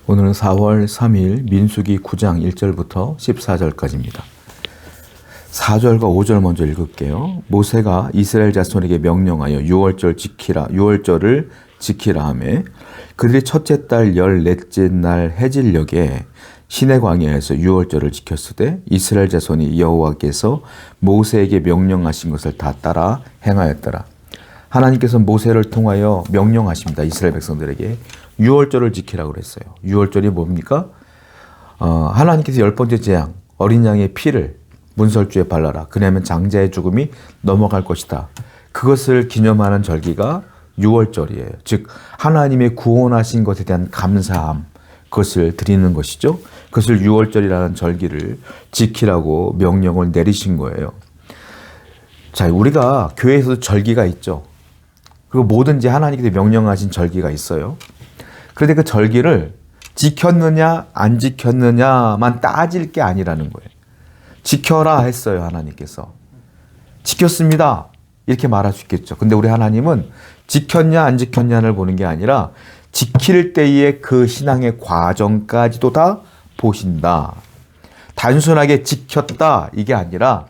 오늘은 4월 3일 민수기 9장 1절부터 14절까지입니다. 4절과 5절 먼저 읽을게요. 모세가 이스라엘 자손에게 명령하여 유월절을 지키라 하매 그들이 첫째 달 14째 날 해질녘에 시내 광야에서 유월절을 지켰으되 이스라엘 자손이 여호와께서 모세에게 명령하신 것을 다 따라 행하였더라. 하나님께서 모세를 통하여 명령하십니다. 이스라엘 백성들에게 유월절을 지키라고 그랬어요. 유월절이 뭡니까? 하나님께서 10번째 재앙, 어린 양의 피를 문설주에 발라라. 그러면 장자의 죽음이 넘어갈 것이다. 그것을 기념하는 절기가 유월절이에요. 즉 하나님의 구원하신 것에 대한 감사함, 그것을 드리는 것이죠. 그것을 유월절이라는 절기를 지키라고 명령을 내리신 거예요. 자, 우리가 교회에서도 절기가 있죠. 그리고 뭐든지 하나님께서 명령하신 절기가 있어요. 그런데 그 절기를 지켰느냐 안 지켰느냐만 따질 게 아니라는 거예요. 지켜라 했어요. 하나님께서. 지켰습니다. 이렇게 말할 수 있겠죠. 근데 우리 하나님은 지켰냐 안 지켰냐를 보는 게 아니라 지킬 때의 그 신앙의 과정까지도 다 보신다. 단순하게 지켰다 이게 아니라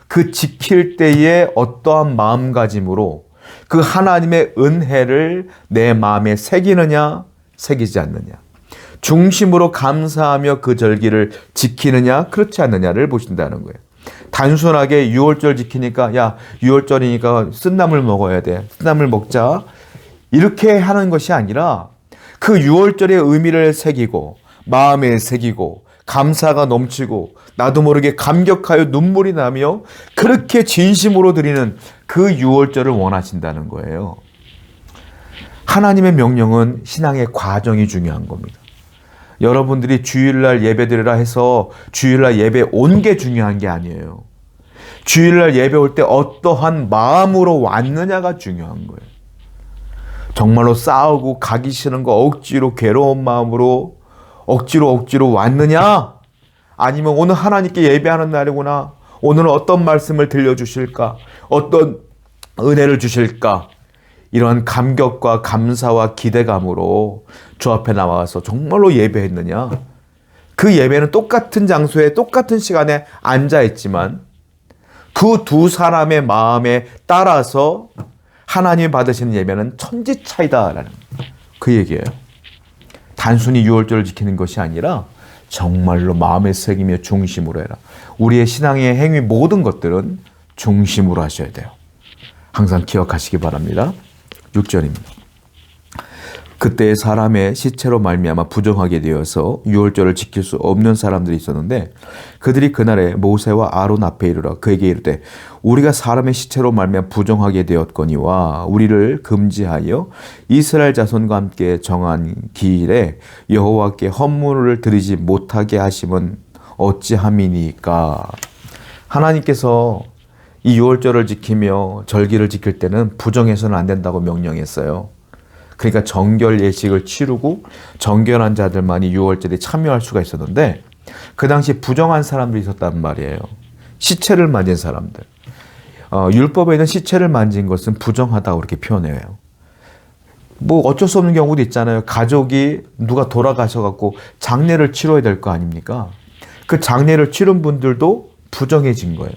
그 지킬 때의 어떠한 마음가짐으로 그 하나님의 은혜를 내 마음에 새기느냐 새기지 않느냐, 중심으로 감사하며 그 절기를 지키느냐 그렇지 않느냐를 보신다는 거예요. 단순하게 유월절 지키니까 야 유월절이니까 쓴나물 먹어야 돼, 쓴나물 먹자 이렇게 하는 것이 아니라 그 유월절의 의미를 새기고 마음에 새기고 감사가 넘치고 나도 모르게 감격하여 눈물이 나며 그렇게 진심으로 드리는 그 유월절을 원하신다는 거예요. 하나님의 명령은 신앙의 과정이 중요한 겁니다. 여러분들이 주일날 예배 드리라 해서 주일날 예배 온 게 중요한 게 아니에요. 주일날 예배 올 때 어떠한 마음으로 왔느냐가 중요한 거예요. 정말로 싸우고 가기 싫은 거 억지로 괴로운 마음으로 억지로 왔느냐? 아니면 오늘 하나님께 예배하는 날이구나. 오늘은 어떤 말씀을 들려주실까? 어떤 은혜를 주실까? 이런 감격과 감사와 기대감으로 주 앞에 나와서 정말로 예배했느냐? 그 예배는 똑같은 장소에 똑같은 시간에 앉아있지만 그 두 사람의 마음에 따라서 하나님이 받으시는 예배는 천지 차이다라는 그 얘기예요. 단순히 유월절을 지키는 것이 아니라 정말로 마음에 새기며 중심으로 해라. 우리의 신앙의 행위 모든 것들은 중심으로 하셔야 돼요. 항상 기억하시기 바랍니다. 6절입니다. 그때 사람의 시체로 말미암아 부정하게 되어서 유월절을 지킬 수 없는 사람들이 있었는데 그들이 그날에 모세와 아론 앞에 이르러 그에게 이르되 우리가 사람의 시체로 말미암아 부정하게 되었거니와 우리를 금지하여 이스라엘 자손과 함께 정한 기일에 여호와께 헌물을 드리지 못하게 하심은 어찌함이니까. 하나님께서 이 유월절을 지키며 절기를 지킬 때는 부정해서는 안 된다고 명령했어요. 그러니까 정결 예식을 치르고 정결한 자들만이 유월절에 참여할 수가 있었는데 그 당시 부정한 사람들이 있었단 말이에요. 시체를 만진 사람들. 율법에는 시체를 만진 것은 부정하다고 그렇게 표현해요. 뭐 어쩔 수 없는 경우도 있잖아요. 가족이 누가 돌아가셔갖고 장례를 치러야 될 거 아닙니까? 그 장례를 치른 분들도 부정해진 거예요.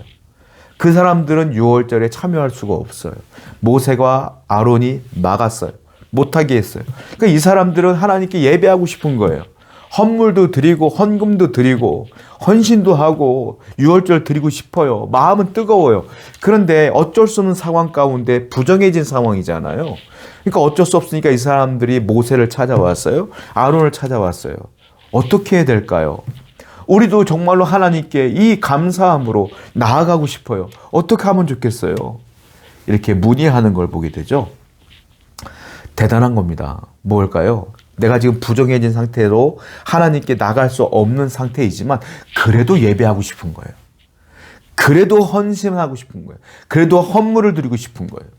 그 사람들은 유월절에 참여할 수가 없어요. 모세와 아론이 막았어요. 못하게 했어요. 그러니까 이 사람들은 하나님께 예배하고 싶은 거예요. 헌물도 드리고 헌금도 드리고 헌신도 하고 유월절 드리고 싶어요. 마음은 뜨거워요. 그런데 어쩔 수 없는 상황 가운데 부정해진 상황이잖아요. 그러니까 어쩔 수 없으니까 이 사람들이 모세를 찾아왔어요. 아론을 찾아왔어요. 어떻게 해야 될까요? 우리도 정말로 하나님께 이 감사함으로 나아가고 싶어요. 어떻게 하면 좋겠어요? 이렇게 문의하는 걸 보게 되죠. 대단한 겁니다. 뭘까요? 내가 지금 부정해진 상태로 하나님께 나갈 수 없는 상태이지만 그래도 예배하고 싶은 거예요. 그래도 헌신하고 싶은 거예요. 그래도 헌물을 드리고 싶은 거예요.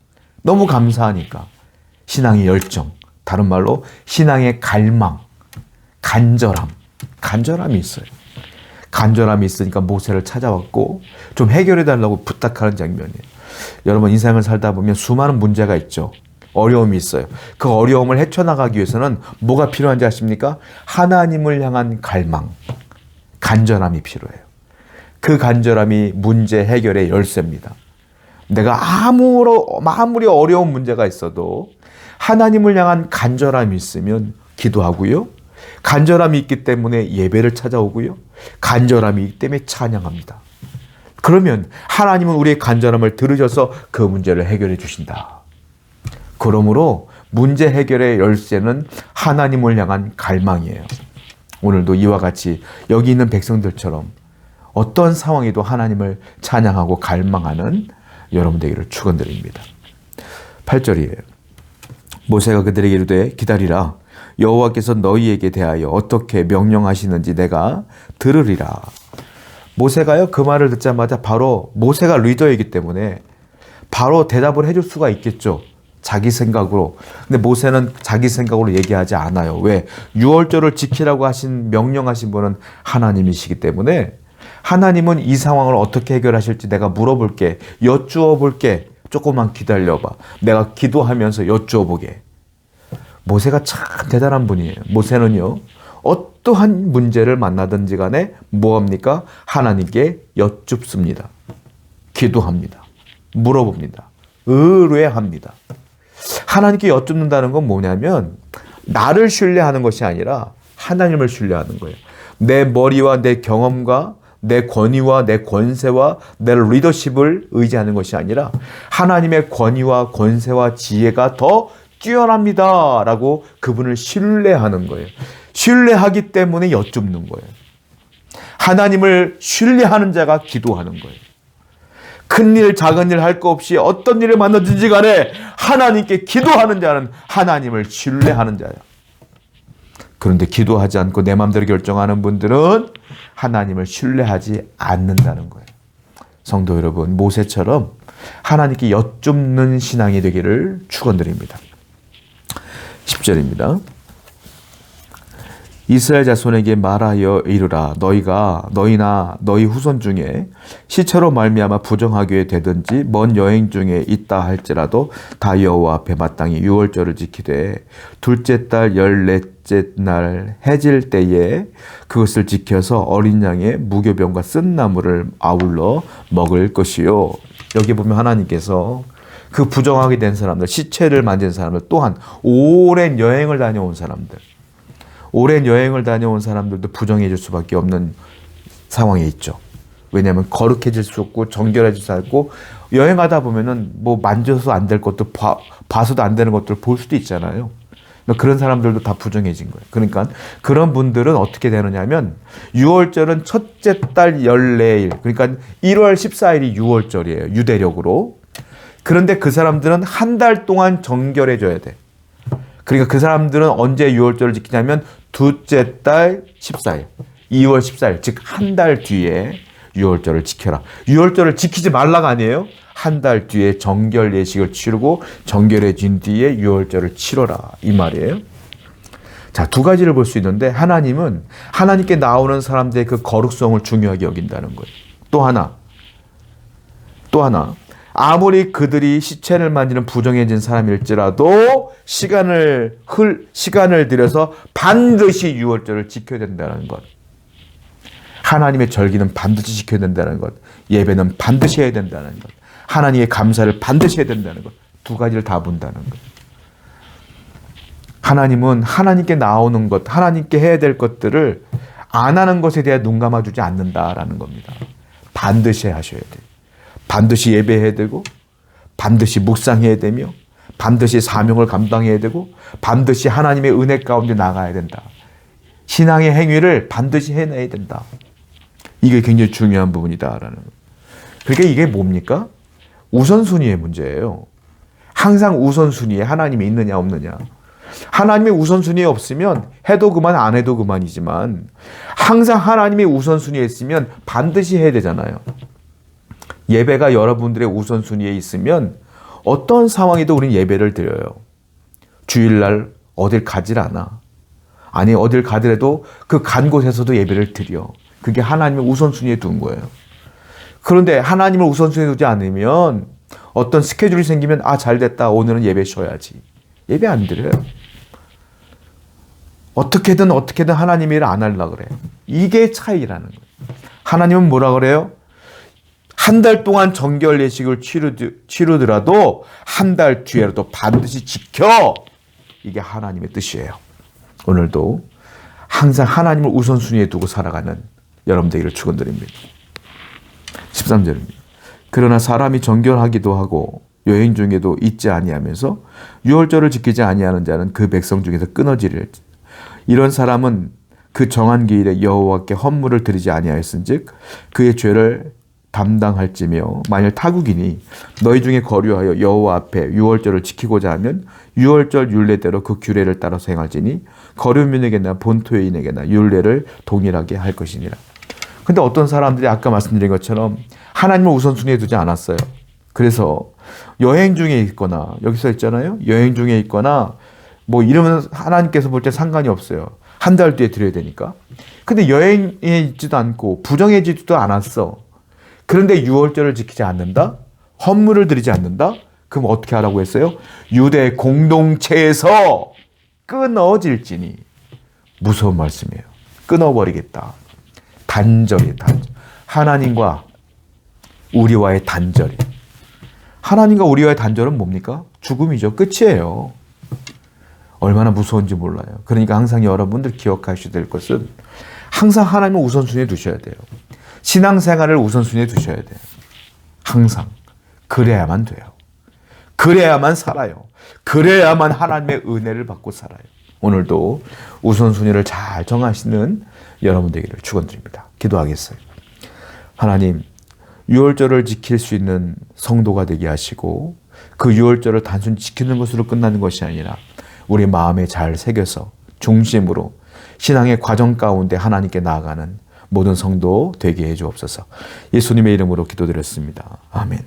너무 감사하니까. 신앙의 열정, 다른 말로 신앙의 갈망, 간절함이 있어요. 간절함이 있으니까 모세를 찾아왔고 좀 해결해 달라고 부탁하는 장면이에요. 여러분 인생을 살다 보면 수많은 문제가 있죠. 어려움이 있어요. 그 어려움을 헤쳐나가기 위해서는 뭐가 필요한지 아십니까? 하나님을 향한 갈망, 간절함이 필요해요. 그 간절함이 문제 해결의 열쇠입니다. 내가 아무리 어려운 문제가 있어도 하나님을 향한 간절함이 있으면 기도하고요. 간절함이 있기 때문에 예배를 찾아오고요. 간절함이 있기 때문에 찬양합니다. 그러면 하나님은 우리의 간절함을 들으셔서 그 문제를 해결해 주신다. 그러므로 문제 해결의 열쇠는 하나님을 향한 갈망이에요. 오늘도 이와 같이 여기 있는 백성들처럼 어떤 상황에도 하나님을 찬양하고 갈망하는 여러분 되기를 축원드립니다. 8절이에요. 모세가 그들에게 이르되 기다리라. 여호와께서 너희에게 대하여 어떻게 명령하시는지 내가 들으리라. 모세가요, 그 말을 듣자마자 바로 모세가 리더이기 때문에 바로 대답을 해줄 수가 있겠죠. 자기 생각으로. 근데 모세는 자기 생각으로 얘기하지 않아요. 왜? 유월절을 지키라고 명령하신 분은 하나님이시기 때문에 하나님은 이 상황을 어떻게 해결하실지 내가 물어볼게, 여쭈어 볼게. 조금만 기다려봐. 내가 기도하면서 여쭈어 보게. 모세가 참 대단한 분이에요. 모세는요, 어떠한 문제를 만나든지 간에 뭐합니까? 하나님께 여쭙습니다. 기도합니다. 물어봅니다. 의뢰합니다. 하나님께 여쭙는다는 건 뭐냐면 나를 신뢰하는 것이 아니라 하나님을 신뢰하는 거예요. 내 머리와 내 경험과 내 권위와 내 권세와 내 리더십을 의지하는 것이 아니라 하나님의 권위와 권세와 지혜가 더 뛰어납니다 라고 그분을 신뢰하는 거예요. 신뢰하기 때문에 여쭙는 거예요. 하나님을 신뢰하는 자가 기도하는 거예요. 큰일 작은 일 할 거 없이 어떤 일을 만나든지 간에 하나님께 기도하는 자는 하나님을 신뢰하는 자예요. 그런데 기도하지 않고 내 마음대로 결정하는 분들은 하나님을 신뢰하지 않는다는 거예요. 성도 여러분, 모세처럼 하나님께 여쭙는 신앙이 되기를 축원드립니다. 10절입니다. 이스라엘 자손에게 말하여 이르라. 너희나 너희 후손 중에 시체로 말미암아 부정하게 되든지 먼 여행 중에 있다 할지라도 다 여호와 앞에 마땅히 유월절을 지키되 둘째 달 14째 날 해질 때에 그것을 지켜서 어린 양의 무교병과 쓴 나물을 아울러 먹을 것이요. 여기 보면 하나님께서 그 부정하게 된 사람들, 시체를 만진 사람들, 또한 오랜 여행을 다녀온 사람들, 오랜 여행을 다녀온 사람들도 부정해질 수밖에 없는 상황에 있죠. 왜냐하면 거룩해질 수 없고 정결해질 수 없고 여행하다 보면은 뭐 만져서 안 될 것도 봐서도 안 되는 것들을 볼 수도 있잖아요. 그런 사람들도 다 부정해진 거예요. 그러니까 그런 분들은 어떻게 되느냐 하면 6월절은 첫째 달 14일, 그러니까 1월 14일이 6월절이에요. 유대력으로. 그런데 그 사람들은 한 달 동안 정결해져야 돼. 그러니까 그 사람들은 언제 6월절을 지키냐면 둘째 달 14일, 2월 14일, 즉 한 달 뒤에 6월절을 지켜라. 6월절을 지키지 말라가 아니에요. 한 달 뒤에 정결 예식을 치르고 정결해진 뒤에 6월절을 치러라. 이 말이에요. 자, 두 가지를 볼 수 있는데 하나님은 하나님께 나오는 사람들의 그 거룩성을 중요하게 여긴다는 거예요. 또 하나. 아무리 그들이 시체를 만지는 부정해진 사람일지라도 시간을 들여서 반드시 6월절을 지켜야 된다는 것. 하나님의 절기는 반드시 지켜야 된다는 것. 예배는 반드시 해야 된다는 것. 하나님의 감사를 반드시 해야 된다는 것. 두 가지를 다 본다는 것. 하나님은 하나님께 나오는 것, 하나님께 해야 될 것들을 안 하는 것에 대해 눈 감아주지 않는다라는 겁니다. 반드시 하셔야 돼요. 반드시 예배해야 되고 반드시 묵상해야 되며 반드시 사명을 감당해야 되고 반드시 하나님의 은혜 가운데 나가야 된다. 신앙의 행위를 반드시 해내야 된다. 이게 굉장히 중요한 부분이다라는 거예요. 그러니까 이게 뭡니까? 우선순위의 문제예요. 항상 우선순위에 하나님이 있느냐 없느냐. 하나님의 우선순위에 없으면 해도 그만 안 해도 그만이지만 항상 하나님의 우선순위에 있으면 반드시 해야 되잖아요. 예배가 여러분들의 우선순위에 있으면 어떤 상황에도 우리는 예배를 드려요. 주일날 어딜 가질 않아. 아니 어딜 가더라도 그 간 곳에서도 예배를 드려. 그게 하나님의 우선순위에 둔 거예요. 그런데 하나님을 우선순위에 두지 않으면 어떤 스케줄이 생기면 잘 됐다. 오늘은 예배 쉬어야지. 예배 안 드려요. 어떻게든 하나님 일을 안 하려고 그래요. 이게 차이라는 거예요. 하나님은 뭐라 그래요? 한 달 동안 정결 예식을 치르더라도 한 달 뒤에라도 반드시 지켜. 이게 하나님의 뜻이에요. 오늘도 항상 하나님을 우선순위에 두고 살아가는 여러분 되기를 축원드립니다. 13절입니다. 그러나 사람이 정결하기도 하고 여행 중에도 잊지 아니하면서 유월절을 지키지 아니하는 자는 그 백성 중에서 끊어지리라. 이런 사람은 그 정한 기일에 여호와께 헌물을 드리지 아니하였은즉 그의 죄를 담당할지며 만일 타국이니 너희 중에 거류하여 여호와 앞에 유월절을 지키고자 하면 유월절 율례대로 그 규례를 따라서 행할지니 거류민에게나 본토인에게나 율례를 동일하게 할 것이니라. 근데 어떤 사람들이 아까 말씀드린 것처럼 하나님을 우선순위에 두지 않았어요. 그래서 여행 중에 있거나 여기서 있잖아요. 여행 중에 있거나 뭐 이러면 하나님께서 볼 때 상관이 없어요. 한 달 뒤에 드려야 되니까. 근데 여행에 있지도 않고 부정해지지도 않았어. 그런데 유월절을 지키지 않는다? 헌물을 드리지 않는다? 그럼 어떻게 하라고 했어요? 유대 공동체에서 끊어질지니. 무서운 말씀이에요. 끊어버리겠다. 단절이에요. 단절. 하나님과 우리와의 단절이. 하나님과 우리와의 단절은 뭡니까? 죽음이죠. 끝이에요. 얼마나 무서운지 몰라요. 그러니까 항상 여러분들 기억하셔야 될 것은 항상 하나님을 우선순위에 두셔야 돼요. 신앙생활을 우선순위에 두셔야 돼요. 항상. 그래야만 돼요. 그래야만 살아요. 그래야만 하나님의 은혜를 받고 살아요. 오늘도 우선순위를 잘 정하시는 여러분 되기를 축원드립니다. 기도하겠어요. 하나님, 유월절을 지킬 수 있는 성도가 되게 하시고 그 유월절을 단순히 지키는 것으로 끝나는 것이 아니라 우리 마음에 잘 새겨서 중심으로 신앙의 과정 가운데 하나님께 나아가는 모든 성도 되게 해 주옵소서. 예수님의 이름으로 기도드렸습니다. 아멘.